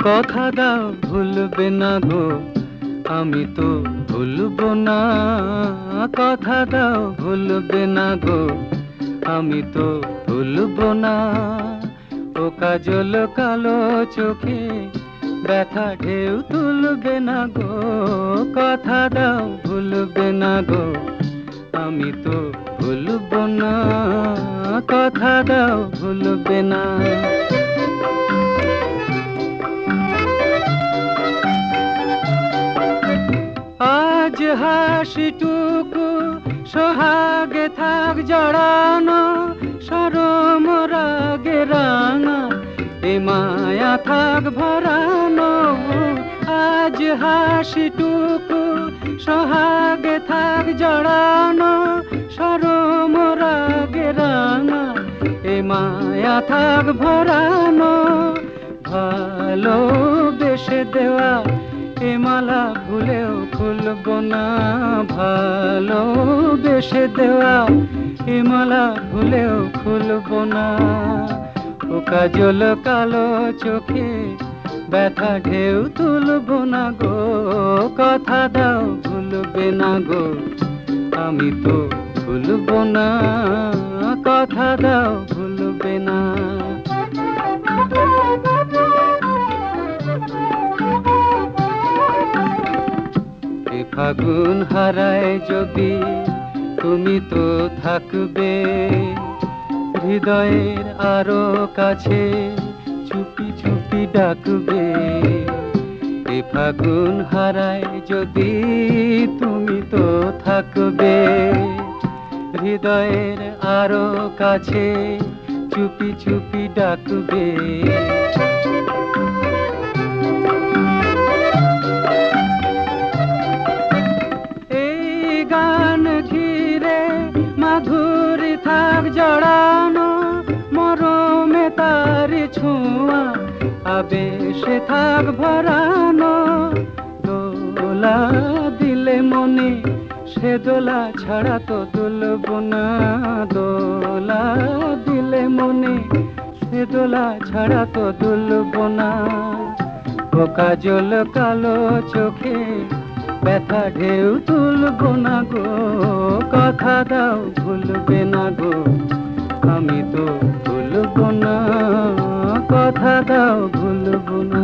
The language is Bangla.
কথা দাও ভুলবে না গো, আমি তো ভুলবো না। কথা দাও ভুলবে না গো, আমি তো ভুলবো না। ও কাজল কালো চোখে ব্যথা ঢেউ তুলবে না গো, কথা দাও ভুলবে না গো, আমি তো ভুলবো না। কথা দাও ভুলবে না। আজ হাসিটুকু সোহাগে থাক জড়ানো, সরম রাগে রাঙা এ মায়া থাক ভরানো। আজ হাসিটুকু সোহাগে থাক জড়ানো, সরম রাগে রাঙা এ মায়া থাক ভরানো। ভালোবেসে দেওয়া এ মালা ভুলেও খুলবো না, ভালোবেসে দেওয়া এ মালা ভুলেও খুলবো না। ও কাজল কালো চোখে ব্যথা ঢেউ তুলবো না গো, কথা দাও ভুলবে না গো, আমি তো ভুলবো না। কথা দাও ভুলবে না। এ ফাগুন হারায় যদি তুমি তো থাকবে হৃদয়ের আরো কাছে, চুপি চুপি ডাকবে। এ ফাগুন হারায় যদি তুমি তো থাকবে হৃদয়ের আরো কাছে, চুপি চুপি ডাকবে। গান ঘিরে মাধুরী থাক জড়ানো, মরমে তার ছোঁয়া আবেশে থাক ভরানো। দোলা দিলে মনে সে দোলা ছাড়া তো দুলবো না, দোলা দিলে মনে সে দোলা ছাড়া তো দুলবো না। ও কাজল কালো চোখে ব্যথা ঢেউ তুলবো না গো, কথা দাও ভুলবে না গো, আমি তো ভুলবো না। কথা দাও ভুলবো না।